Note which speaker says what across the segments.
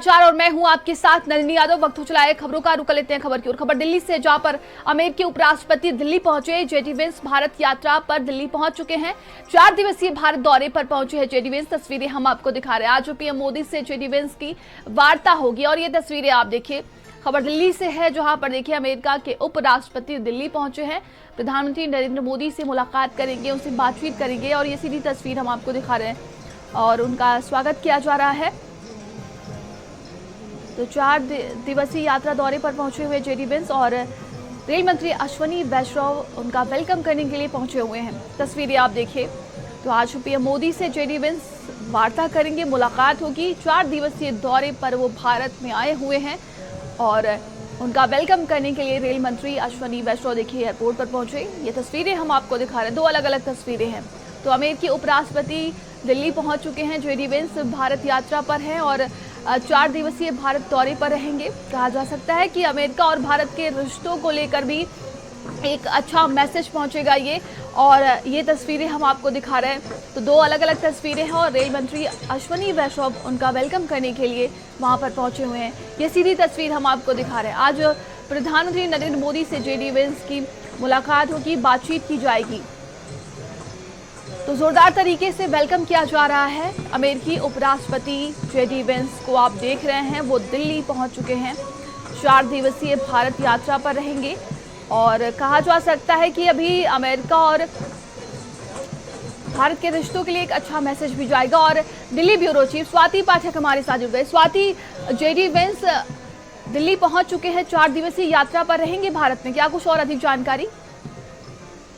Speaker 1: चार और मैं हूं आपके साथ नलिनी यादव। वक्त हो चला है खबरों का, रुक कर लेते हैं खबर की ओर। खबर दिल्ली से, जहां पर अमेरिकी उपराष्ट्रपति दिल्ली पहुंचे। जेडी वेंस भारत यात्रा पर दिल्ली पहुंच चुके हैं। 4 दिवसीय भारत दौरे पर पहुंचे हैं जेडी वेंस। तस्वीरें हम आपको दिखा रहे हैं। आज पीएम मोदी से जेडी वेंस की वार्ता होगी और ये तस्वीरें आप देखिए। खबर दिल्ली से है, जहां पर देखिए अमेरिका के उपराष्ट्रपति दिल्ली पहुंचे हैं। प्रधानमंत्री नरेंद्र मोदी से मुलाकात करेंगे, उनसे बातचीत करेंगे और ये सीधी तस्वीर हम आपको दिखा रहे हैं और उनका स्वागत किया जा रहा है। तो 4 दिवसीय यात्रा दौरे पर पहुंचे हुए जेडी वेंस और रेल मंत्री अश्विनी वैष्णव उनका वेलकम करने के लिए पहुंचे हुए हैं। तस्वीरें आप देखिए। तो आज पीएम मोदी से जेडी वेंस वार्ता करेंगे, मुलाकात होगी। 4 दिवसीय दौरे पर वो भारत में आए हुए हैं और उनका वेलकम करने के लिए रेल मंत्री अश्विनी वैष्णव देखिए एयरपोर्ट पर पहुंचे। ये तस्वीरें हम आपको दिखा रहे हैं, 2 अलग अलग तस्वीरें हैं। तो अमेरिकी उपराष्ट्रपति दिल्ली पहुंच चुके हैं। जेडी वेंस भारत यात्रा पर हैं और 4 दिवसीय भारत दौरे पर रहेंगे। कहा जा सकता है कि अमेरिका और भारत के रिश्तों को लेकर भी एक अच्छा मैसेज पहुंचेगा ये, और ये तस्वीरें हम आपको दिखा रहे हैं। तो 2 अलग अलग तस्वीरें हैं और रेल मंत्री अश्विनी वैष्णव उनका वेलकम करने के लिए वहां पर पहुंचे हुए हैं। ये सीधी तस्वीर हम आपको दिखा रहे हैं। आज प्रधानमंत्री नरेंद्र मोदी से जेडी वेंस की मुलाकात होगी, बातचीत की जाएगी। तो जोरदार तरीके से वेलकम किया जा रहा है। अमेरिकी उपराष्ट्रपति जेडी वेंस को आप देख रहे हैं, वो दिल्ली पहुंच चुके हैं। 4 दिवसीय भारत यात्रा पर रहेंगे और कहा जा सकता है कि अभी अमेरिका और भारत के रिश्तों के लिए एक अच्छा मैसेज भी जाएगा। और दिल्ली ब्यूरो चीफ स्वाति पाठक हमारे साथ जुड़ गए। स्वाति, जेडी वेंस दिल्ली पहुंच चुके हैं, 4 दिवसीय यात्रा पर रहेंगे भारत में, क्या कुछ और अधिक जानकारी?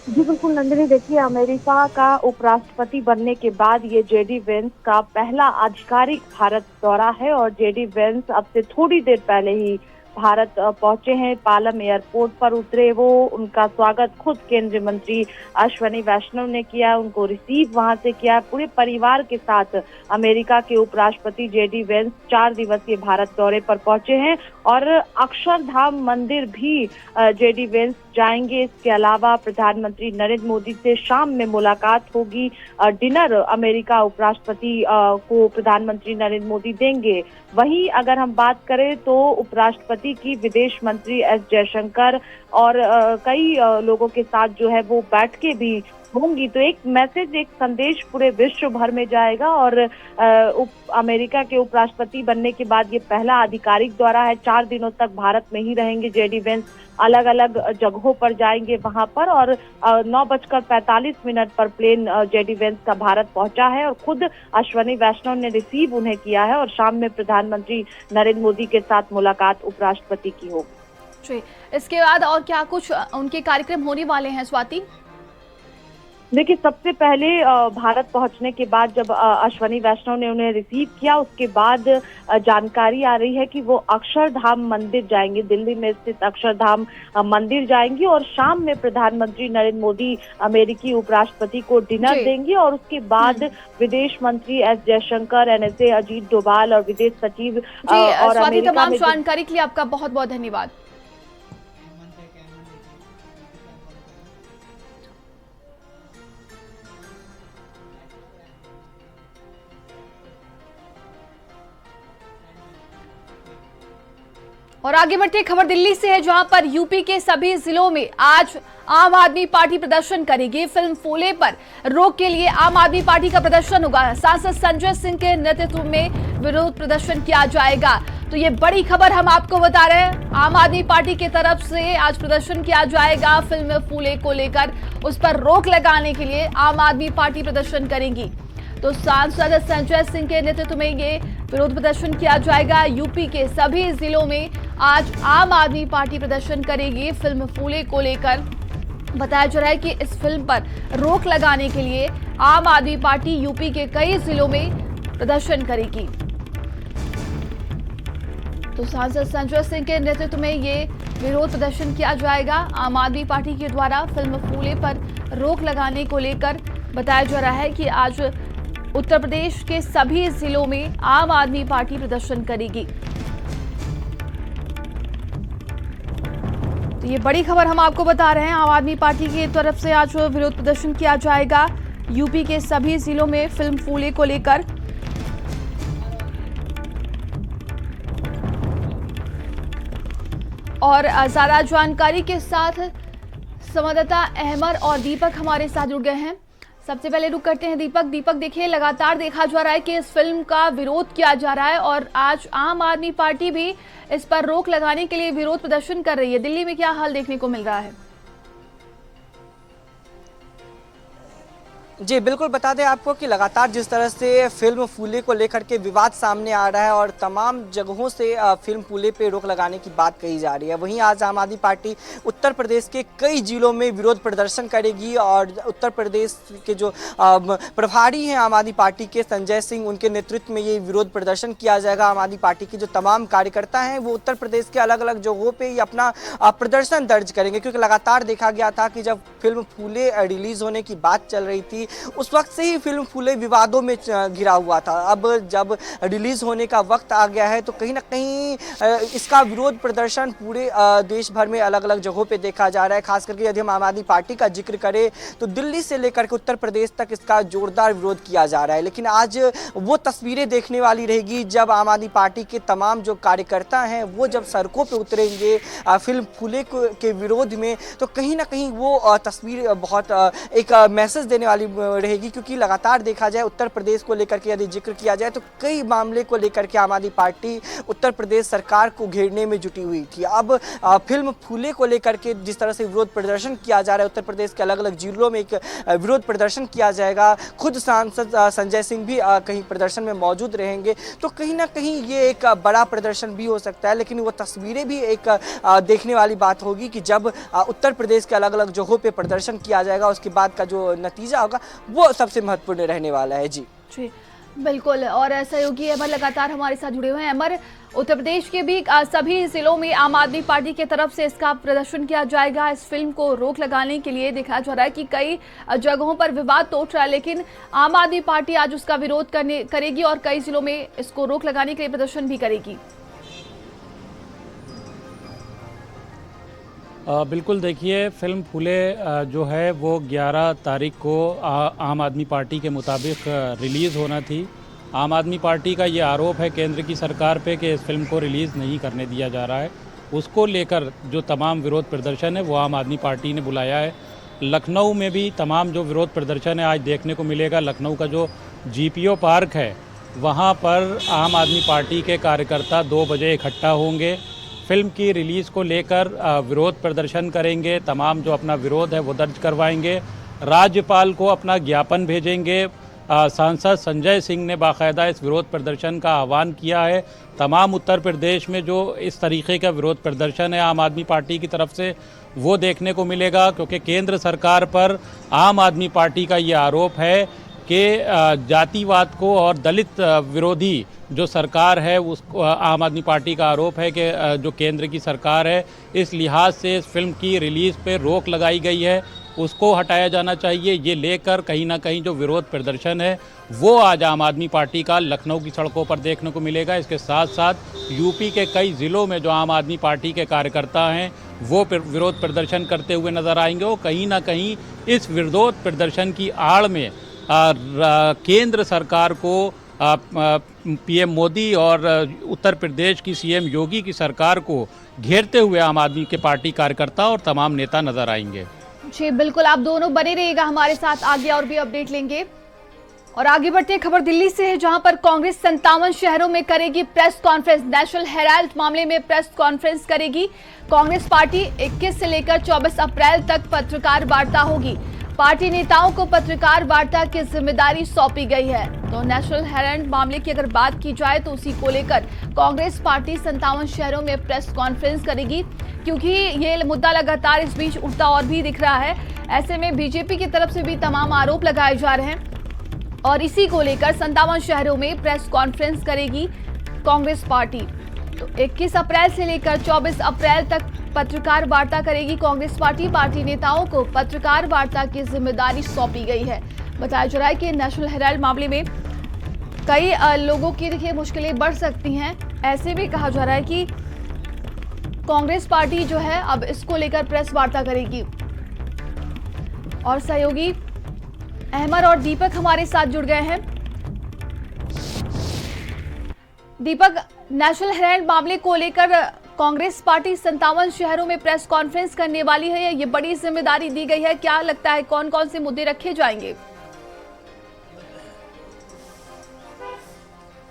Speaker 2: जी बिल्कुल नंदिनी, देखिए अमेरिका का उपराष्ट्रपति बनने के बाद ये जेडी वेंस का पहला आधिकारिक भारत दौरा है और जेडी वेंस अब से थोड़ी देर पहले ही भारत पहुंचे हैं। पालम एयरपोर्ट पर उतरे वो, उनका स्वागत खुद केंद्रीय मंत्री अश्विनी वैष्णव ने किया, उनको रिसीव वहां से किया। पूरे परिवार के साथ अमेरिका के उपराष्ट्रपति जेडी वेंस 4 दिवसीय भारत दौरे पर पहुंचे हैं और अक्षरधाम मंदिर भी जेडी वेंस जाएंगे। इसके अलावा प्रधानमंत्री नरेंद्र मोदी से शाम में मुलाकात होगी। डिनर अमेरिका उपराष्ट्रपति को प्रधानमंत्री नरेंद्र मोदी देंगे। वहीं अगर हम बात करें तो उपराष्ट्रपति की विदेश मंत्री एस जयशंकर और कई लोगों के साथ जो है वो बैठकें भी होंगी। तो एक मैसेज, एक संदेश पूरे विश्व भर में जाएगा और अमेरिका के उपराष्ट्रपति बनने के बाद ये पहला आधिकारिक दौरा है। 4 दिनों तक भारत में ही रहेंगे जेडी वेंस, अलग अलग जगहों पर जाएंगे वहां पर। और 9:45 पर प्लेन जेडी वेंस का भारत पहुंचा है और खुद अश्विनी वैष्णव ने रिसीव उन्हें किया है और शाम में प्रधानमंत्री नरेंद्र मोदी के साथ मुलाकात उपराष्ट्रपति की होगी।
Speaker 1: इसके बाद और क्या कुछ उनके कार्यक्रम होने वाले हैं स्वाति?
Speaker 2: देखिए, सबसे पहले भारत पहुंचने के बाद जब अश्विनी वैष्णव ने उन्हें रिसीव किया, उसके बाद जानकारी आ रही है कि वो अक्षरधाम मंदिर जाएंगे। दिल्ली में स्थित अक्षरधाम मंदिर जाएंगी और शाम में प्रधानमंत्री नरेंद्र मोदी अमेरिकी उपराष्ट्रपति को डिनर देंगे और उसके बाद विदेश मंत्री एस जयशंकर, एनएसए अजीत डोभाल और विदेश सचिव और
Speaker 1: अमेरिका तमाम जानकारी के लिए आपका बहुत बहुत धन्यवाद। और आगे बढ़ते खबर दिल्ली से है, जहां पर यूपी के सभी जिलों में आज आम आदमी पार्टी प्रदर्शन करेगी। फिल्म फूले पर रोक के लिए आम आदमी पार्टी का प्रदर्शन होगा। सांसद संजय सिंह के नेतृत्व में विरोध प्रदर्शन किया जाएगा। तो ये बड़ी खबर हम आपको बता रहे हैं। आम आदमी पार्टी की तरफ से आज प्रदर्शन किया जाएगा। फिल्म फूले को लेकर उस पर रोक लगाने के लिए आम आदमी पार्टी प्रदर्शन करेगी। तो सांसद संजय सिंह के नेतृत्व में ये विरोध प्रदर्शन किया जाएगा। यूपी के सभी जिलों में आज आम आदमी पार्टी प्रदर्शन करेगी फिल्म फूले को लेकर। बताया जा रहा है कि इस फिल्म पर रोक लगाने के लिए आम आदमी पार्टी यूपी के कई जिलों में प्रदर्शन करेगी। तो सांसद संजय सिंह के नेतृत्व में ये विरोध प्रदर्शन किया जाएगा आम आदमी पार्टी के द्वारा फिल्म फूले पर रोक लगाने को लेकर। बताया जा रहा है कि आज उत्तर प्रदेश के सभी जिलों में आम आदमी पार्टी प्रदर्शन करेगी। तो ये बड़ी खबर हम आपको बता रहे हैं। आम आदमी पार्टी की तरफ से आज विरोध प्रदर्शन किया जाएगा यूपी के सभी जिलों में फिल्म फूले को लेकर। और ज़्यादा जानकारी के साथ संवाददाता अहमद और दीपक हमारे साथ जुड़ गए हैं। सबसे पहले रुक करते हैं दीपक देखिए, लगातार देखा जा रहा है कि इस फिल्म का विरोध किया जा रहा है और आज आम आदमी पार्टी भी इस पर रोक लगाने के लिए विरोध प्रदर्शन कर रही है। दिल्ली में क्या हाल देखने को मिल रहा है?
Speaker 3: जी बिल्कुल, बता दें आपको कि लगातार जिस तरह से फिल्म फूले को लेकर के विवाद सामने आ रहा है और तमाम जगहों से फिल्म फूले पे रोक लगाने की बात कही जा रही है, वहीं आज आम आदमी पार्टी उत्तर प्रदेश के कई जिलों में विरोध प्रदर्शन करेगी और उत्तर प्रदेश के जो प्रभारी हैं आम आदमी पार्टी के संजय सिंह, उनके नेतृत्व में ये विरोध प्रदर्शन किया जाएगा। आम आदमी पार्टी के जो तमाम कार्यकर्ता हैं वो उत्तर प्रदेश के अलग अलग जगहों पर अपना प्रदर्शन दर्ज करेंगे, क्योंकि लगातार देखा गया था कि जब फिल्म फूले रिलीज होने की बात चल रही थी उस वक्त से ही फिल्म फूले विवादों में घिरा हुआ था। अब जब रिलीज होने का वक्त आ गया है तो कहीं ना कहीं इसका विरोध प्रदर्शन पूरे देश भर में अलग अलग जगहों पे देखा जा रहा है। खास करके यदि हम आम आदमी पार्टी का जिक्र करें तो दिल्ली से लेकर के उत्तर प्रदेश तक इसका जोरदार विरोध किया जा रहा है। लेकिन आज वो तस्वीरें देखने वाली रहेगी जब आम आदमी पार्टी के तमाम जो कार्यकर्ता हैं वो जब सड़कों पर उतरेंगे फिल्म फूले के विरोध में, तो कहीं ना कहीं वो तस्वीर बहुत एक मैसेज देने वाली रहेगी, क्योंकि लगातार देखा जाए उत्तर प्रदेश को लेकर के यदि जिक्र किया जाए तो कई मामले को लेकर के आम आदमी पार्टी उत्तर प्रदेश सरकार को घेरने में जुटी हुई थी। अब फिल्म फूले को लेकर के जिस तरह से विरोध प्रदर्शन किया जा रहा है, उत्तर प्रदेश के अलग अलग जिलों में एक विरोध प्रदर्शन किया जाएगा। खुद सांसद संजय सिंह भी कहीं प्रदर्शन में मौजूद रहेंगे, तो कहीं ना कहीं ये एक बड़ा प्रदर्शन भी हो सकता है। लेकिन वो तस्वीरें भी एक देखने वाली बात होगी कि जब उत्तर प्रदेश के अलग अलग जगहों पर प्रदर्शन किया जाएगा, उसके बाद का जो नतीजा होगा वो सबसे महत्वपूर्ण रहने वाला है। जी
Speaker 1: बिल्कुल, और सहयोगी अमर लगातार हमारे साथ जुड़े हुए हैं। अमर, उत्तर प्रदेश के भी सभी जिलों में आम आदमी पार्टी की तरफ से इसका प्रदर्शन किया जाएगा। इस फिल्म को रोक लगाने के लिए देखा जा रहा है कि कई जगहों पर विवाद तो उठ रहा है, लेकिन आम आदमी पार्टी आज उसका विरोध करेगी और कई जिलों में इसको रोक लगाने के लिए प्रदर्शन भी करेगी।
Speaker 4: बिल्कुल, देखिए फिल्म फूले जो है वो 11 तारीख को आम आदमी पार्टी के मुताबिक रिलीज़ होना थी। आम आदमी पार्टी का ये आरोप है केंद्र की सरकार पे कि इस फिल्म को रिलीज़ नहीं करने दिया जा रहा है। उसको लेकर जो तमाम विरोध प्रदर्शन है वो आम आदमी पार्टी ने बुलाया है। लखनऊ में भी तमाम जो विरोध प्रदर्शन है आज देखने को मिलेगा। लखनऊ का जो GPO पार्क है वहाँ पर आम आदमी पार्टी के कार्यकर्ता 2 बजे इकट्ठा होंगे, फिल्म की रिलीज़ को लेकर विरोध प्रदर्शन करेंगे। तमाम जो अपना विरोध है वो दर्ज करवाएंगे, राज्यपाल को अपना ज्ञापन भेजेंगे। सांसद संजय सिंह ने बाकायदा इस विरोध प्रदर्शन का आह्वान किया है। तमाम उत्तर प्रदेश में जो इस तरीके का विरोध प्रदर्शन है आम आदमी पार्टी की तरफ से वो देखने को मिलेगा, क्योंकि केंद्र सरकार पर आम आदमी पार्टी का ये आरोप है कि जातिवाद को और दलित विरोधी जो सरकार है उसको आम आदमी पार्टी का आरोप है कि जो केंद्र की सरकार है इस लिहाज से इस फिल्म की रिलीज़ पे रोक लगाई गई है, उसको हटाया जाना चाहिए। ये लेकर कहीं ना कहीं जो विरोध प्रदर्शन है वो आज आम आदमी पार्टी का लखनऊ की सड़कों पर देखने को मिलेगा। इसके साथ साथ यूपी के कई ज़िलों में जो आम आदमी पार्टी के कार्यकर्ता हैं वो विरोध प्रदर्शन करते हुए नज़र आएंगे। और कहीं ना कहीं इस विरोध प्रदर्शन की आड़ में केंद्र सरकार को PM मोदी और उत्तर प्रदेश की CM योगी की सरकार को घेरते हुए आम आदमी के पार्टी कार्यकर्ता और तमाम नेता नजर आएंगे।
Speaker 1: जी बिल्कुल, आप दोनों बने रहिएगा हमारे साथ, आगे और भी अपडेट लेंगे। और आगे बढ़ते खबर दिल्ली से है, जहां पर कांग्रेस 57 शहरों में करेगी प्रेस कॉन्फ्रेंस। नेशनल हेराल्ड मामले में प्रेस कॉन्फ्रेंस करेगी कांग्रेस पार्टी। 21 से लेकर 24 अप्रैल तक पत्रकार वार्ता होगी। पार्टी नेताओं को पत्रकार वार्ता की जिम्मेदारी सौंपी गई है। तो नेशनल हेराल्ड मामले की अगर बात की जाए तो उसी को लेकर कांग्रेस पार्टी 57 शहरों में प्रेस कॉन्फ्रेंस करेगी, क्योंकि ये मुद्दा लगातार इस बीच उठता और भी दिख रहा है। ऐसे में बीजेपी की तरफ से भी तमाम आरोप लगाए जा रहे हैं और इसी को लेकर 57 शहरों में प्रेस कॉन्फ्रेंस करेगी कांग्रेस पार्टी। तो 21 अप्रैल से लेकर 24 अप्रैल तक पत्रकार वार्ता करेगी कांग्रेस पार्टी। पार्टी नेताओं को पत्रकार वार्ता की जिम्मेदारी सौंपी गई है। बताया जा रहा है कि नेशनल हेराल्ड मामले में कई लोगों की देखिए मुश्किलें बढ़ सकती हैं। ऐसे में कहा जा रहा है कि कांग्रेस पार्टी जो है अब इसको लेकर प्रेस वार्ता करेगी। और सहयोगी अहमद और दीपक हमारे साथ जुड़ गए हैं। दीपक, नेशनल हेराल्ड मामले को लेकर कांग्रेस पार्टी 57 शहरों में प्रेस कॉन्फ्रेंस करने वाली है। ये बड़ी जिम्मेदारी दी गई है। क्या लगता है कौन कौन से मुद्दे रखे जाएंगे?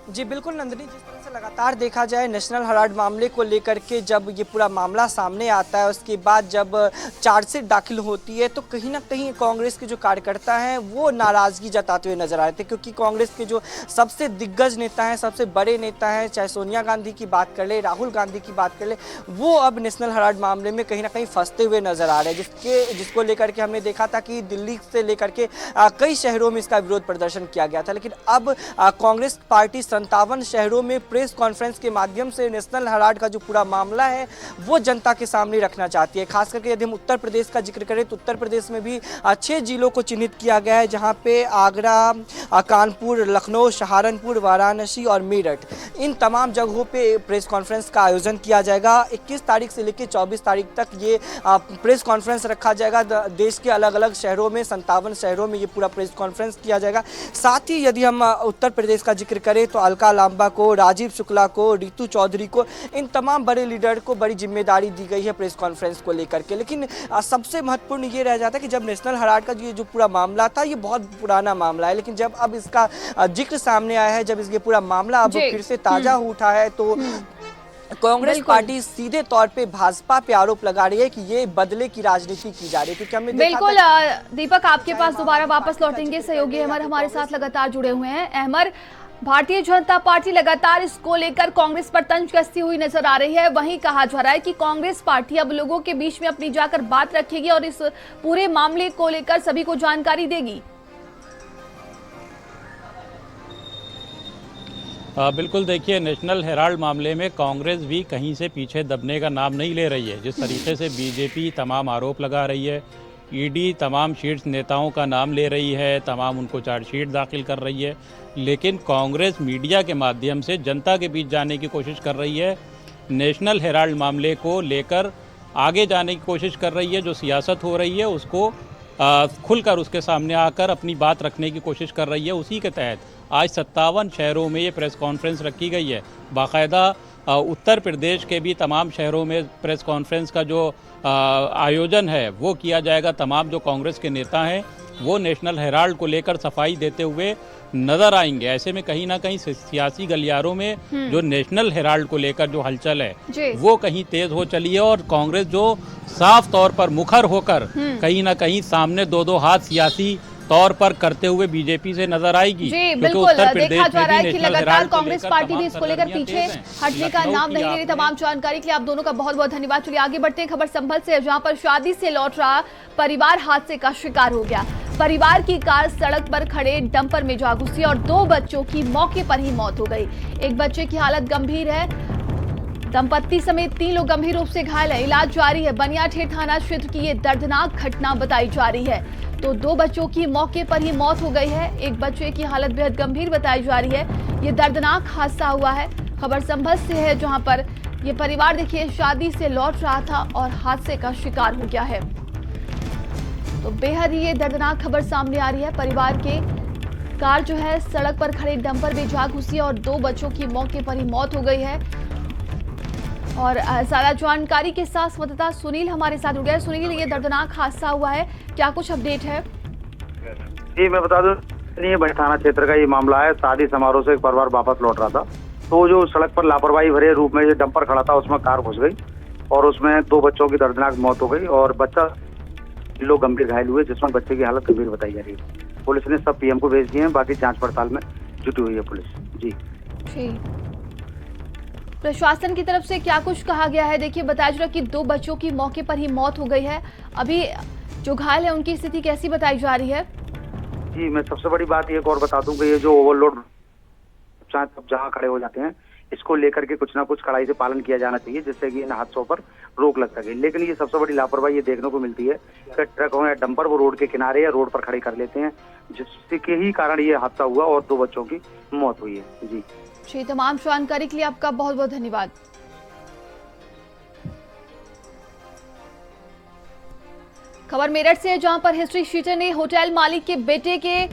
Speaker 3: जी बिल्कुल नंदिनी, जिस तरह से लगातार देखा जाए नेशनल हेराल्ड मामले को लेकर के जब ये पूरा मामला सामने आता है, उसके बाद जब चार्जशीट दाखिल होती है, तो कहीं ना कहीं कांग्रेस के जो कार्यकर्ता हैं वो नाराज़गी जताते हुए नजर आए थे, क्योंकि कांग्रेस के जो सबसे दिग्गज नेता हैं, सबसे बड़े नेता हैं, चाहे सोनिया गांधी की बात कर ले, राहुल गांधी की बात कर ले, वो अब नेशनल हेराल्ड मामले में कहीं ना कहीं फंसते हुए नजर आ रहे हैं, जिसको लेकर के हमने देखा था कि दिल्ली से लेकर के कई शहरों में इसका विरोध प्रदर्शन किया गया था। लेकिन अब कांग्रेस पार्टी 57 शहरों में प्रेस कॉन्फ्रेंस के माध्यम से नेशनल हेराल्ड का जो पूरा मामला है वो जनता के सामने रखना चाहती है। खास करके यदि हम उत्तर प्रदेश का जिक्र करें तो उत्तर प्रदेश में भी 6 जिलों को चिन्हित किया गया है, जहां पे आगरा, कानपुर, लखनऊ, सहारनपुर, वाराणसी और मेरठ, इन तमाम जगहों पे प्रेस कॉन्फ्रेंस का आयोजन किया जाएगा। 21 तारीख से लेकर 24 तारीख तक ये प्रेस कॉन्फ्रेंस रखा जाएगा। देश के अलग अलग शहरों में 57 शहरों में ये पूरा प्रेस कॉन्फ्रेंस किया जाएगा। साथ ही यदि हम उत्तर प्रदेश का जिक्र करें तो अलका लांबा को, राजीव शुक्ला को, रितु चौधरी को, इन तमाम बड़े लीडर को बड़ी जिम्मेदारी दी गई है प्रेस कॉन्फ्रेंस को लेकर के। लेकिन सबसे महत्वपूर्ण ये रह जाता है कि जब नेशनल हेराल्ड का जो पूरा मामला था ये बहुत पुराना मामला है, लेकिन जब अब इसका जिक्र सामने आया है, जब ये पूरा मामला अब फिर से ताजा उठा है, तो कांग्रेस पार्टी सीधे तौर पे भाजपा पे आरोप लगा रही है कि ये बदले की राजनीति की जा रही है, क्योंकि हमने
Speaker 1: बिल्कुल दीपक, आपके पास दोबारा वापस लौटेंगे। सहयोगी अहमर हमारे साथ लगातार जुड़े हुए हैं। अहमर, भारतीय जनता पार्टी लगातार इसको लेकर कांग्रेस पर तंज कसती हुई नजर आ रही है। वहीं कहा जा रहा है कि कांग्रेस पार्टी अब लोगों के बीच में अपनी जाकर बात रखेगी और इस पूरे मामले को लेकर सभी को जानकारी देगी।
Speaker 4: बिल्कुल, देखिए, नेशनल हेराल्ड मामले में कांग्रेस भी कहीं से पीछे दबने का नाम नहीं ले रही है। जिस तरीके से बीजेपी तमाम आरोप लगा रही है, ईडी तमाम शीर्ष नेताओं का नाम ले रही है, तमाम उनको चार्जशीट दाखिल कर रही है, लेकिन कांग्रेस मीडिया के माध्यम से जनता के बीच जाने की कोशिश कर रही है। नेशनल हेराल्ड मामले को लेकर आगे जाने की कोशिश कर रही है। जो सियासत हो रही है उसको खुलकर उसके सामने आकर अपनी बात रखने की कोशिश कर रही है। उसी के तहत आज 57 शहरों में ये प्रेस कॉन्फ्रेंस रखी गई है। बाकायदा उत्तर प्रदेश के भी तमाम शहरों में प्रेस कॉन्फ्रेंस का जो आयोजन है वो किया जाएगा। तमाम जो कांग्रेस के नेता हैं वो नेशनल हेराल्ड को लेकर सफाई देते हुए नजर आएंगे। ऐसे में कहीं ना कहीं सियासी गलियारों में जो नेशनल हेराल्ड को लेकर जो हलचल है वो कहीं तेज हो चली है, और कांग्रेस जो साफ तौर पर मुखर होकर कहीं ना कहीं सामने दो हाथ सियासी तौर पर करते हुए बीजेपी से नजर आएगी।
Speaker 1: जी बिल्कुल, देखा जा रहा है कि लगातार कांग्रेस पार्टी भी इसको लेकर पीछे हटने का नाम नहीं ले रही। तमाम जानकारी के लिए आप दोनों का बहुत बहुत धन्यवाद। चलिए आगे बढ़ते हैं। खबर संभल से, जहां पर शादी से लौट रहा परिवार हादसे का शिकार हो गया। परिवार की कार सड़क पर खड़े डंपर में जा घुसी और 2 बच्चों की मौके पर ही मौत हो गई। एक बच्चे की हालत गंभीर है, दंपत्ति समेत 3 लोग गंभीर रूप से घायल है। इलाज जारी है। बनियाठेर थाना क्षेत्र की ये दर्दनाक घटना बताई जा रही है। तो 2 बच्चों की मौके पर ही मौत हो गई है। एक बच्चे की हालत बेहद गंभीर बताई जा रही है। ये दर्दनाक हादसा हुआ है। खबर संभल से है, जहां पर ये परिवार देखिए शादी से लौट रहा था और हादसे का शिकार हो गया है। तो बेहद ही ये दर्दनाक खबर सामने आ रही है। परिवार के कार जो है सड़क पर खड़े डंपर में जा घुसी और 2 बच्चों की मौके पर ही मौत हो गई है। और ज्यादा जानकारी के साथ संवाददाता सुनील हमारे साथ जुड़ गए। सुनील, ये दर्दनाक हादसा हुआ है, क्या कुछ अपडेट है?
Speaker 5: जी मैं बता दूं, बड़ी थाना क्षेत्र का ये मामला है। शादी समारोह से एक परिवार वापस लौट रहा था, तो जो सड़क पर लापरवाही भरे रूप में जो डंपर खड़ा था उसमें कार घुस गई और उसमें 2 बच्चों की दर्दनाक मौत हो गई और बच्चा लोग गंभीर घायल हुए, जिसमें बच्चे की हालत गंभीर बताई जा रही है। पुलिस ने सब पीएम को भेज दिए हैं, बाकी जांच पड़ताल में जुटी हुई है पुलिस। जी
Speaker 1: प्रशासन की तरफ से क्या कुछ कहा गया है? देखिए बताया जा रहा है कि 2 बच्चों की मौके पर ही मौत हो गई है। अभी जो घायल है उनकी स्थिति कैसी बताई जा रही है?
Speaker 5: जी मैं सबसे बड़ी बात एक और बता दूं कि ये जो ओवरलोड जहाँ खड़े हो जाते हैं, इसको लेकर के कुछ ना कुछ कड़ाई से पालन किया जाना चाहिए, जिससे कि इन हादसों पर रोक लग सके। लेकिन ये सबसे बड़ी लापरवाही ये देखने को मिलती है कि ट्रक हो या डंपर वो रोड के किनारे या रोड पर खड़े कर लेते हैं, जिसके ही कारण ये हादसा हुआ और 2 बच्चों की मौत हुई है। जी
Speaker 1: तमाम जानकारी के लिए आपका बहुत बहुत धन्यवाद। खबर मेरठ से, जहां पर हिस्ट्री शीटर ने होटल मालिक के बेटे के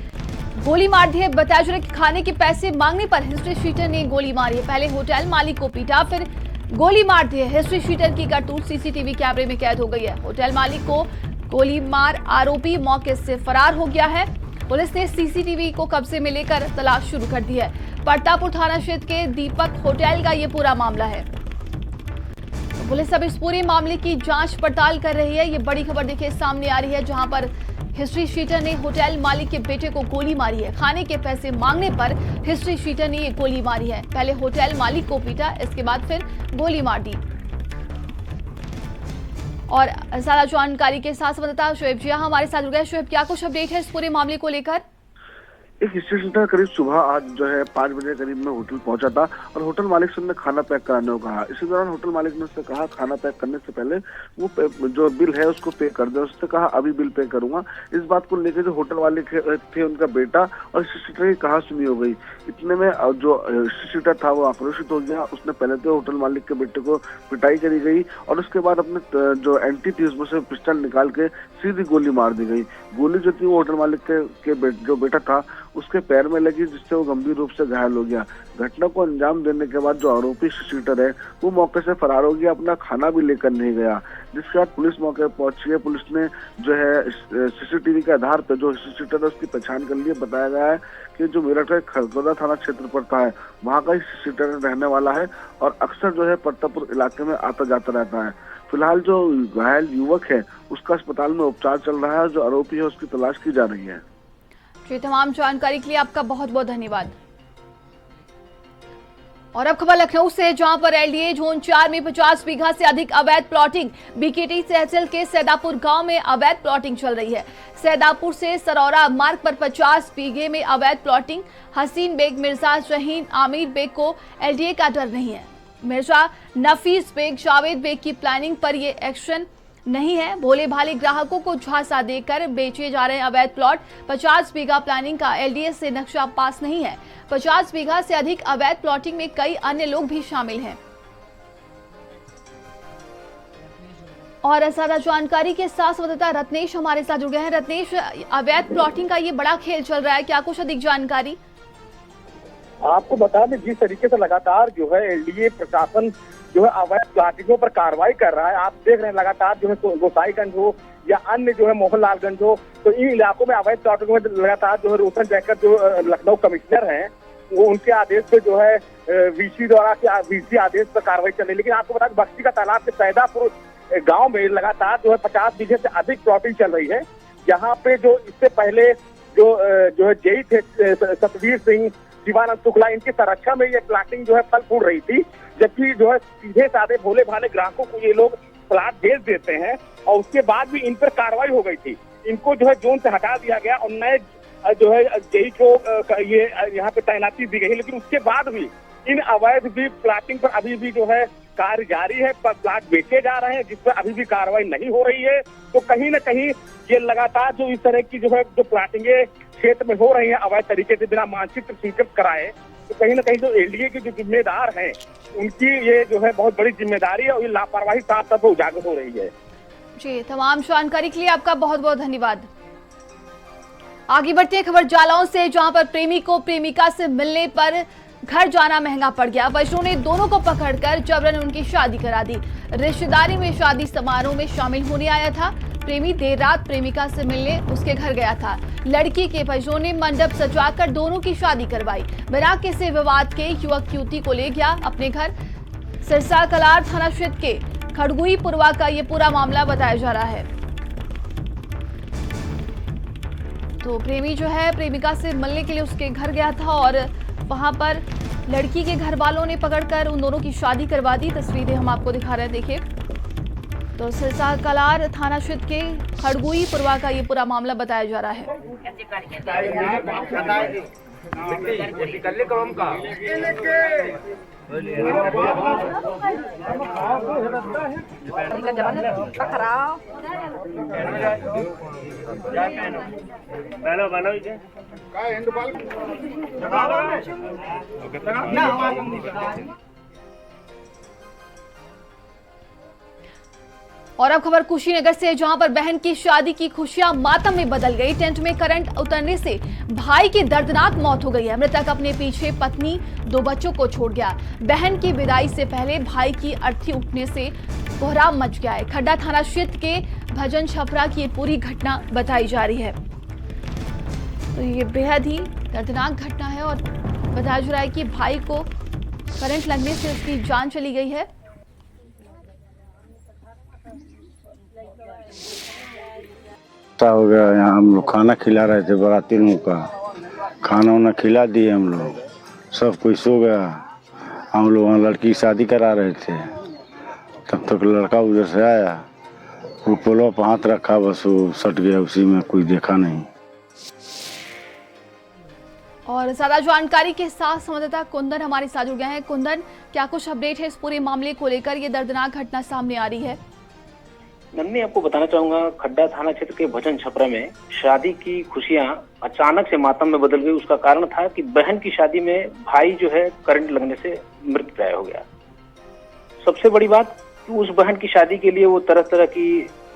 Speaker 1: गोली मार दी है। बताया जा रहा है कि खाने के पैसे मांगने पर हिस्ट्री शीटर ने गोली मारी है। पहले होटल मालिक को पीटा, फिर गोली मार दी है। हिस्ट्री शीटर की करतूत सीसीटीवी कैमरे में कैद हो गई है। होटल मालिक को गोली मार आरोपी मौके से फरार हो गया है। पुलिस ने सीसीटीवी को कब्जे में लेकर तलाश शुरू कर दी है। परतापुर थाना क्षेत्र के दीपक होटल का ये पूरा मामला है। तो पुलिस अब इस पूरे मामले की जांच पड़ताल कर रही है। ये बड़ी खबर देखिए सामने आ रही है, जहां पर हिस्ट्री शीटर ने होटल मालिक के बेटे को गोली मारी है। खाने के पैसे मांगने पर हिस्ट्री शीटर ने ये गोली मारी है। पहले होटल मालिक को पीटा, इसके बाद फिर गोली मार दी। और ज्यादा जानकारी के साथ संवाददाता शोएब जी हमारे साथ जुड़ गए। शोएब, क्या कुछ अपडेट है इस पूरे मामले को लेकर?
Speaker 6: एक हिस्ट्री शीटर करीब सुबह आज जो है 5 बजे करीब में होटल पहुंचा था और होटल मालिक से उन्होंने खाना पैक कराने को कहा। इसी दौरान होटल मालिक ने उससे कहा खाना पैक करने से पहले वो जो बिल है उसको पे कर दे। उससे कहा अभी बिल पे करूंगा। इस बात को लेकर जो होटल वाले थे उनका बेटा और हिस्ट्री शीटर की कहा सुनी हो गई। इतने में जो हिस्ट्री शीटर था वो आक्रोशित हो गया। उसने पहले तो होटल मालिक के बेटे को पिटाई करी गई और उसके बाद अपने जो एंटी थी उसमें से पिस्टल निकाल के सीधी गोली मार दी गई। गोली जो थी वो होटल मालिक के जो बेटा था उसके पैर में लगी, जिससे वो गंभीर रूप से घायल हो गया। घटना को अंजाम देने के बाद जो आरोपी शीटर है वो मौके से फरार हो गया, अपना खाना भी लेकर नहीं गया। जिसके बाद पुलिस मौके पर पहुंची है। पुलिस ने जो है सीसीटीवी के आधार पर जो शीटर है उसकी पहचान कर ली है। बताया गया है कि जो मेरठ के खरगोदा थाना क्षेत्र पड़ता है वहाँ का शीटर रहने वाला है और अक्सर जो है परतापुर इलाके में आता जाता रहता है। फिलहाल जो घायल युवक है उसका अस्पताल में उपचार चल रहा है। जो आरोपी है उसकी तलाश की जा रही है।
Speaker 1: जी, तमाम जानकारी के लिए आपका बहुत बहुत धन्यवाद। और अब खबर लखनऊ से, जहां पर एलडीए जोन 4 में 50 बीघा से अधिक अवैध प्लॉटिंग। बीकेटी तहसील के सैदापुर गांव में अवैध प्लॉटिंग चल रही है। सैदापुर से सरौरा मार्ग पर 50 बीघे में अवैध प्लॉटिंग। हसीन बेग, मिर्जा शहीन, आमिर बेग को एलडीए का डर नहीं है। मिर्जा नफीस बेग, जावेद बेग की प्लानिंग पर ये एक्शन नहीं है। भोले भाले ग्राहकों को झांसा देकर बेचे जा रहे हैं अवैध प्लॉट। 50 बीघा प्लानिंग का एलडीए से नक्शा पास नहीं है। 50 बीघा से अधिक अवैध प्लॉटिंग में कई अन्य लोग भी शामिल हैं। और ज्यादा जानकारी के साथ संवाददाता रत्नेश हमारे साथ जुड़ गए हैं। रत्नेश, अवैध प्लॉटिंग का ये बड़ा खेल चल रहा है, क्या कुछ अधिक जानकारी?
Speaker 7: आपको बता दें जिस तरीके से लगातार जो है एलडीए प्रशासन जो है अवैध प्लाटिंगों पर कार्रवाई कर रहा है। आप देख रहे हैं लगातार जो है गोसाईगंज हो या अन्य जो है मोहनलालगंज हो, तो इन इलाकों में अवैध प्लाटिंगों में लगातार जो है रोशन जैकर जो लखनऊ कमिश्नर हैं वो उनके आदेश पे जो है वीसी द्वारा वीसी आदेश पर कार्रवाई चल रही है। लेकिन आपको बता दें बस्ती का तालाब के सैदापुर गाँव में लगातार जो है 50 बीघे से अधिक प्लॉटिंग चल रही है। यहाँ पे जो इससे पहले जो है जेई थे सतवीर सिंह, शिवानंद शुक्ला, इनकी संरक्षण में ये प्लाटिंग जो है फल फूल रही थी। जबकि जो है सीधे साधे भोले भाले ग्राहकों को ये लोग प्लाट बेच देते हैं और उसके बाद भी इन पर कार्रवाई हो गई थी। इनको जो है जोन से हटा दिया गया और नए जो है जेई को ये यहाँ पे तैनाती दी गई। लेकिन उसके बाद भी इन अवैध भी प्लाटिंग पर अभी भी जो है कार्य जारी है। प्लाट बेचे जा रहे हैं जिस पर अभी भी कार्रवाई नहीं हो रही है। तो कहीं न कहीं ये लगातार जो इस तरह की जो है जो प्लाटिंगे क्षेत्र में हो रही है अवैध तरीके से बिना मानचित्र स्वीकृत कराए, तो कहीं न कहीं जो एलडीए के जो जिम्मेदार हैं उनकी ये जो है बहुत बड़ी जिम्मेदारी है और ये लापरवाही साफ तौर पर उजागर हो रही है।
Speaker 1: जी, तमाम जानकारी के लिए आपका बहुत बहुत धन्यवाद। आगे बढ़ते हैं खबर जालौन से, जहां पर प्रेमी को प्रेमिका से मिलने पर घर जाना महंगा पड़ गया। बच्चों ने दोनों को पकड़कर जबरन उनकी शादी करा दी। रिश्तेदारी में शादी समारोह में शामिल होने आया था। प्रेमी देर रात प्रेमिका से मिलने उसके घर गया था। लड़की के परिजनों ने मंडप सजाकर दोनों की शादी करवाई। बिना किसी विवाद के युवक युवती को ले गया अपने घर। सिरसा कलार थाना क्षेत्र के खड़गुई पुरवा का ये पूरा मामला बताया जा रहा है। तो प्रेमी जो है प्रेमिका से मिलने के लिए उसके घर गया था और वहां पर लड़की के घर वालों ने पकड़कर उन दोनों की शादी करवा दी। तस्वीरें हम आपको दिखा रहे हैं, देखिए। तो सिरसा कलार थाना क्षेत्र के खड़गुई पुरवा का ये पूरा मामला बताया जा रहा है। और अब खबर कुशीनगर से, जहां पर बहन की शादी की खुशियां मातम में बदल गई। टेंट में करंट उतरने से भाई की दर्दनाक मौत हो गई है। मृतक अपने पीछे पत्नी, 2 बच्चों को छोड़ गया। बहन की विदाई से पहले भाई की अर्थी उठने से कोहराम मच गया है। खड्डा थाना क्षेत्र के भजन छपरा की ये पूरी घटना बताई जा रही है। तो ये बेहद ही दर्दनाक घटना है और बताया जा रहा है कि भाई को करंट लगने से उसकी जान चली गई है।
Speaker 8: हो गया, यहाँ हम लोग खाना खिला रहे थे बाराती लोगों का, खाना वाना खिला दिए हम लोग, सब कोई सो गया। हम लोग वहाँ लड़की की शादी करा रहे थे, तब तक लड़का उधर से आया, वो पोलो पर हाथ रखा, बस वो सट गया, उसी में कोई देखा नहीं।
Speaker 1: और ज्यादा जानकारी के साथ संवाददाता कुंदन हमारे साथ जुड़ गए हैं। कुंदन, क्या कुछ अपडेट है इस पूरे मामले को लेकर? ये दर्दनाक घटना सामने आ रही है।
Speaker 9: नन्नी, आपको बताना चाहूंगा, खड्डा थाना क्षेत्र के भजन छपरा में शादी की खुशियां अचानक से मातम में बदल गई। उसका कारण था कि बहन की शादी में भाई जो है करंट लगने से मृतप्राय हो गया। सबसे बड़ी बात कि उस बहन की शादी के लिए वो तरह तरह की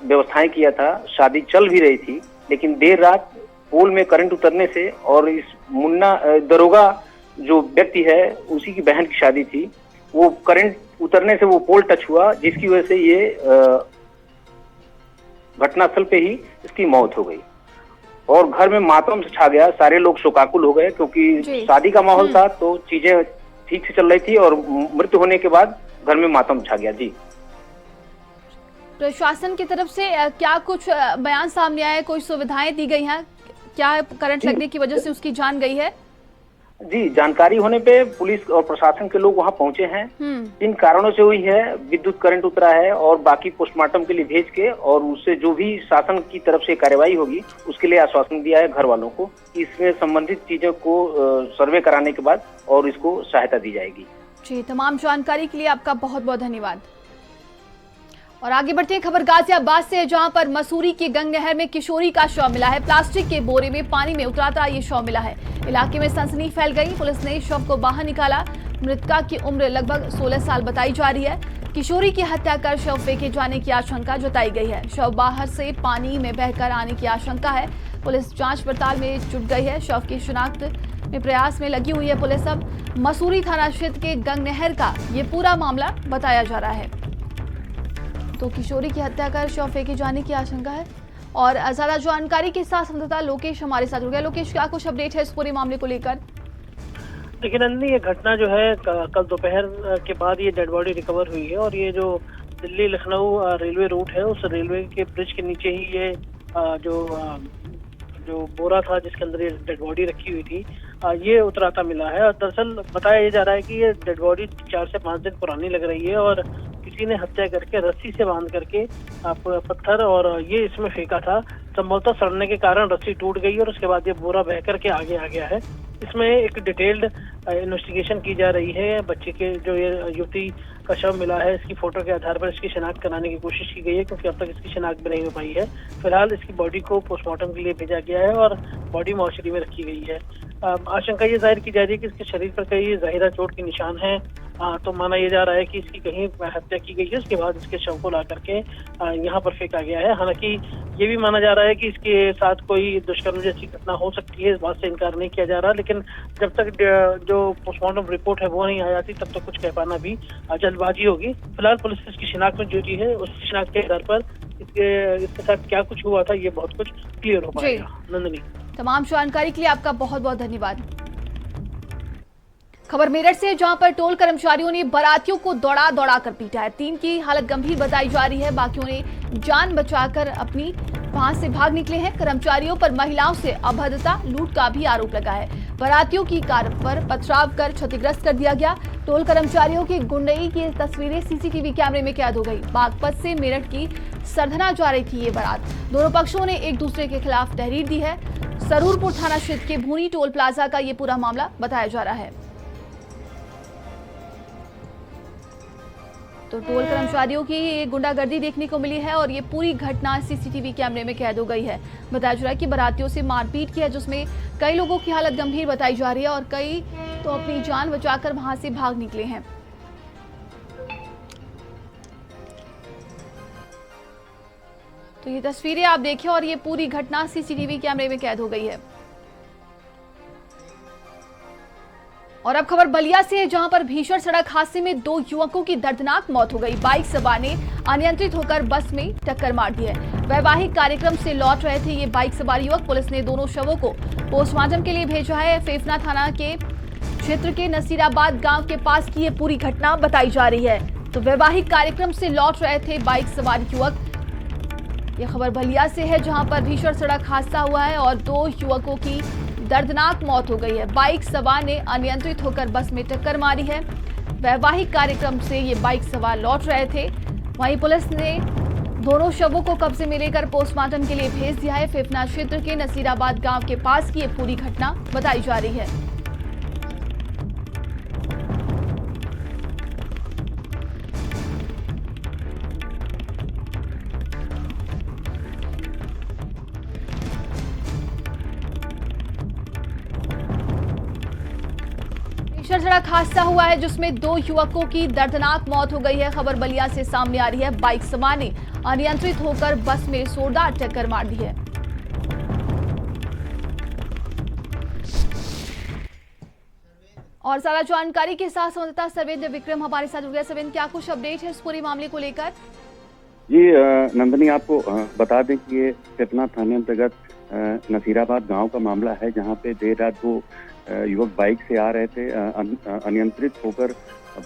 Speaker 9: व्यवस्थाएं किया था, शादी चल भी रही थी, लेकिन देर रात पोल में करंट उतरने से और इस मुन्ना दरोगा जो व्यक्ति है उसी की बहन की शादी थी, वो करंट उतरने से वो पोल टच हुआ, जिसकी वजह से ये घटनास्थल पे ही इसकी मौत हो गई और घर में मातम से छा गया। सारे लोग शोकाकुल हो गए क्योंकि शादी का माहौल था, तो चीजें ठीक से चल रही थी और मृत्यु होने के बाद घर में मातम छा गया। जी,
Speaker 1: प्रशासन की तरफ से क्या कुछ बयान सामने आया है? कोई सुविधाएं दी गई हैं? क्या करंट लगने की वजह से उसकी जान गई है?
Speaker 9: जी, जानकारी होने पे पुलिस और प्रशासन के लोग वहां पहुंचे हैं। इन कारणों से हुई है, विद्युत करंट उतरा है और बाकी पोस्टमार्टम के लिए भेज के और उससे जो भी शासन की तरफ से कार्रवाई होगी उसके लिए आश्वासन दिया है घर वालों को। इसमें संबंधित चीजों को सर्वे कराने के बाद और इसको सहायता दी जाएगी।
Speaker 1: जी, तमाम जानकारी के लिए आपका बहुत बहुत धन्यवाद। और आगे बढ़ते हैं खबर गाजियाबाद से, जहां पर मसूरी की गंग नहर में किशोरी का शव मिला है। प्लास्टिक के बोरे में पानी में उतराता ये शव मिला है। इलाके में सनसनी फैल गई। पुलिस ने शव को बाहर निकाला। मृतका की उम्र लगभग 16 साल बताई जा रही है। किशोरी की हत्या कर शव फेंके जाने की आशंका जताई गई है। शव बाहर से पानी में बहकर आने की आशंका है। पुलिस जांच पड़ताल में जुट गई है। शव की शिनाख्त में प्रयास में लगी हुई है पुलिस। अब मसूरी थाना क्षेत्र के गंग नहर का ये पूरा मामला बताया जा रहा है। तो किशोरी की हत्या कर शव फेंके जाने की आशंका है। और ज्यादा जानकारी के साथ संवाददाता लोकेश हमारे साथ जुड़ गया। लोकेश, क्या कुछ अपडेट है इस पूरे मामले को लेकर?
Speaker 10: देखिए नंदी, ये घटना जो है कल दोपहर के बाद ये डेड बॉडी रिकवर हुई है और ये जो दिल्ली लखनऊ रेलवे रूट है उस रेलवे के ब्रिज के नीचे ही ये जो बोरा था जिसके अंदर ये डेड बॉडी रखी हुई थी ये उतराता मिला है। और दरअसल बताया ये जा रहा है कि ये डेड बॉडी 4 से 5 दिन पुरानी लग रही है और किसी ने हत्या करके रस्सी से बांध करके पत्थर और ये इसमें फेंका था। संभवतः सड़ने के कारण रस्सी टूट गई और उसके बाद ये बोरा बह करके आगे आ गया है। इसमें एक डिटेल्ड इन्वेस्टिगेशन की जा रही है। बच्चे के जो ये युवती का शव मिला है इसकी फोटो के आधार पर इसकी शिनाख्त कराने की कोशिश की गई है, क्योंकि अब तक इसकी शिनाख्त भी नहीं हो पाई है। फिलहाल इसकी बॉडी को पोस्टमार्टम के लिए भेजा गया है और बॉडी मॉर्चरी में रखी गई है। आशंका ये जाहिर की जा रही है कि इसके शरीर पर कई ज़ाहिरा चोट के निशान हैं। तो माना यह जा रहा है कि इसकी कहीं हत्या की गई है, उसके बाद इसके शव को ला करके यहाँ पर फेंका गया है। हालांकि ये भी माना जा रहा है कि इसके साथ कोई दुष्कर्म जैसी घटना हो सकती है, इस बात से इनकार नहीं किया जा रहा। लेकिन जब तक जो पोस्टमार्टम रिपोर्ट है वो नहीं आ जाती तब तक कुछ कह पाना भी जल्दबाजी होगी। फिलहाल पुलिस इसकी शिनाख्त में जुटी है, उस शिनाख्त के आधार पर इसके साथ क्या कुछ हुआ था ये बहुत कुछ क्लियर हो पाएगा। नंदिनी,
Speaker 1: तमाम जानकारी के लिए आपका बहुत बहुत धन्यवाद। खबर मेरठ से, जहां पर टोल कर्मचारियों ने बारातियों को दौड़ा दौड़ा कर पीटा है। 3 की हालत गंभीर बताई जा रही है। बाकियों ने जान बचाकर अपनी वहां से भाग निकले हैं। कर्मचारियों पर महिलाओं से अभद्रता, लूट का भी आरोप लगा है। बारातियों की कार पर पथराव कर क्षतिग्रस्त कर दिया गया। टोल कर्मचारियों की गुंडई की तस्वीरें सीसीटीवी कैमरे में कैद हो गई। बागपत से मेरठ की सरधना जा रही थी ये बारात। दोनों पक्षों ने एक दूसरे के खिलाफ तहरीर दी है। सरूरपुर थाना क्षेत्र के भूनी टोल प्लाजा का ये पूरा मामला बताया जा रहा है। तो टोल कर्मचारियों की गुंडागर्दी देखने को मिली है और ये पूरी घटना सीसीटीवी कैमरे में कैद हो गई है। बताया जा रहा है कि बारातियों से मारपीट की है, जिसमें कई लोगों की हालत गंभीर बताई जा रही है और कई तो अपनी जान बचाकर वहां से भाग निकले हैं। तो ये तस्वीरें आप देखिए और ये पूरी घटना सीसीटीवी कैमरे में कैद हो गई है। और अब खबर बलिया से है, जहां पर भीषण सड़क हादसे में 2 युवकों की दर्दनाक मौत हो गई। बाइक सवार ने अनियंत्रित होकर बस में टक्कर मार दी है। वैवाहिक कार्यक्रम से लौट रहे थे ये बाइक सवार युवक। पुलिस ने दोनों शवों को पोस्टमार्टम के लिए भेजा है। फेफना थाना के क्षेत्र के नसीराबाद गांव के पास की ये पूरी घटना बताई जा रही है। तो वैवाहिक कार्यक्रम से लौट रहे थे बाइक सवार युवक। ये खबर बलिया से है, जहां पर भीषण सड़क हादसा हुआ है और 2 युवकों की दर्दनाक मौत हो गई है। बाइक सवार ने अनियंत्रित होकर बस में टक्कर मारी है। वैवाहिक कार्यक्रम से ये बाइक सवार लौट रहे थे। वहीं पुलिस ने दोनों शवों को कब्जे में लेकर पोस्टमार्टम के लिए भेज दिया है। फेफना क्षेत्र के नसीराबाद गांव के पास की ये पूरी घटना बताई जा रही है। भीषण सड़क हादसा हुआ है जिसमें 2 युवकों की दर्दनाक मौत हो गई है। खबर बलिया से सामने आ रही है। बाइक सवार ने अनियंत्रित होकर बस में जोरदार टक्कर मार दी है। और ज्यादा जानकारी के साथ संवाददाता सर्वेंद्र विक्रम हमारे साथ जुड़ गया। सर्वेंद्र, क्या कुछ अपडेट है इस पूरे मामले को लेकर?
Speaker 11: जी नंदनी, आपको बता दें कि ये फेफना थाने अंतर्गत नसीराबाद गांव का मामला है, जहां पे देर रात 2 युवक बाइक से आ रहे थे। अनियंत्रित होकर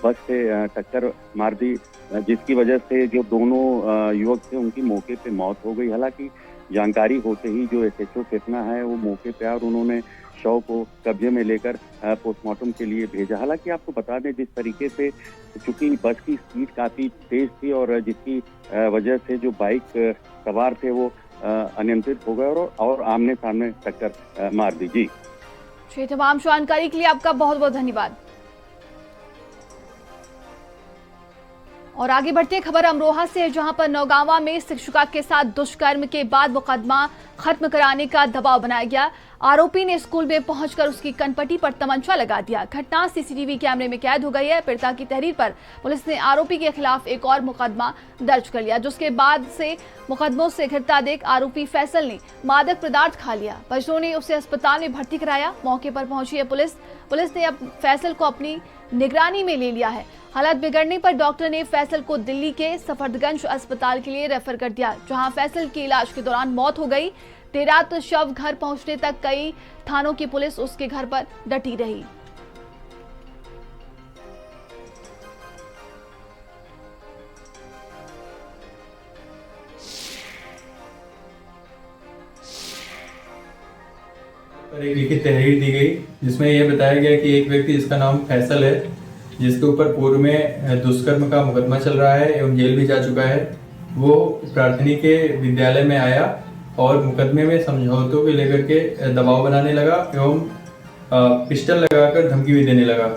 Speaker 11: बस से टक्कर मार दी, जिसकी वजह से जो दोनों युवक थे उनकी मौके पे मौत हो गई। हालांकि जानकारी होते ही जो SHO फेफना है वो मौके पे आए और उन्होंने शव को कब्जे में लेकर पोस्टमार्टम के लिए भेजा। हालांकि आपको बता दें, जिस तरीके से चूंकि बस की स्पीड काफी तेज थी और जिसकी वजह से जो बाइक सवार थे वो अनियंत्रित हो गए और आमने सामने टक्कर मार दी। जी,
Speaker 1: तमाम जानकारी के लिए आपका बहुत बहुत धन्यवाद। और आगे बढ़ते खबर अमरोहा से है, जहां पर नौगांवा में शिक्षिका के साथ दुष्कर्म के बाद मुकदमा खत्म कराने का दबाव बनाया गया। आरोपी ने स्कूल में पहुंचकर उसकी कनपटी पर तमंचा लगा दिया। घटना सीसीटीवी कैमरे में कैद हो गई है। पीड़िता की तहरीर पर पुलिस ने आरोपी के खिलाफ एक और मुकदमा दर्ज कर लिया, जिसके बाद से मुकदमों से घिरता देख आरोपी फैसल ने मादक पदार्थ खा लिया। परिजनों ने उसे अस्पताल में भर्ती कराया। मौके पर पहुंची है पुलिस ने अब फैसल को अपनी निगरानी में ले लिया है। हालत बिगड़ने पर डॉक्टर ने फैसल को दिल्ली के सफदरगंज अस्पताल के लिए रेफर कर दिया, जहां फैसल की इलाज के दौरान मौत हो गई। देर रात शव घर पहुंचने तक कई थानों की पुलिस उसके घर पर डटी रही।
Speaker 12: पर एक लिखित तहरीर दी गई, जिसमें यह बताया गया कि एक व्यक्ति जिसका नाम फैसल है, जिसके ऊपर पूर्व में दुष्कर्म का मुकदमा चल रहा है एवं जेल भी जा चुका है, वो प्रार्थनी के विद्यालय में आया और मुकदमे में समझौतों को लेकर के दबाव बनाने लगा एवं पिस्टल लगाकर धमकी भी देने लगा।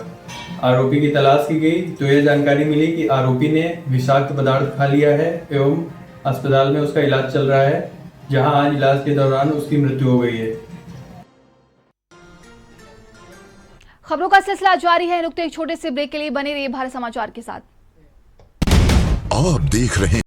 Speaker 12: आरोपी की तलाश की गई तो यह जानकारी मिली कि आरोपी ने विषाक्त पदार्थ खा लिया है एवं अस्पताल में उसका इलाज चल रहा है, जहां आज इलाज के दौरान उसकी मृत्यु हो गई है।
Speaker 1: खबरों का सिलसिला जारी है। रुकते एक छोटे से ब्रेक के लिए बने रहिए भारत समाचार के साथ।
Speaker 13: आप देख रहे हैं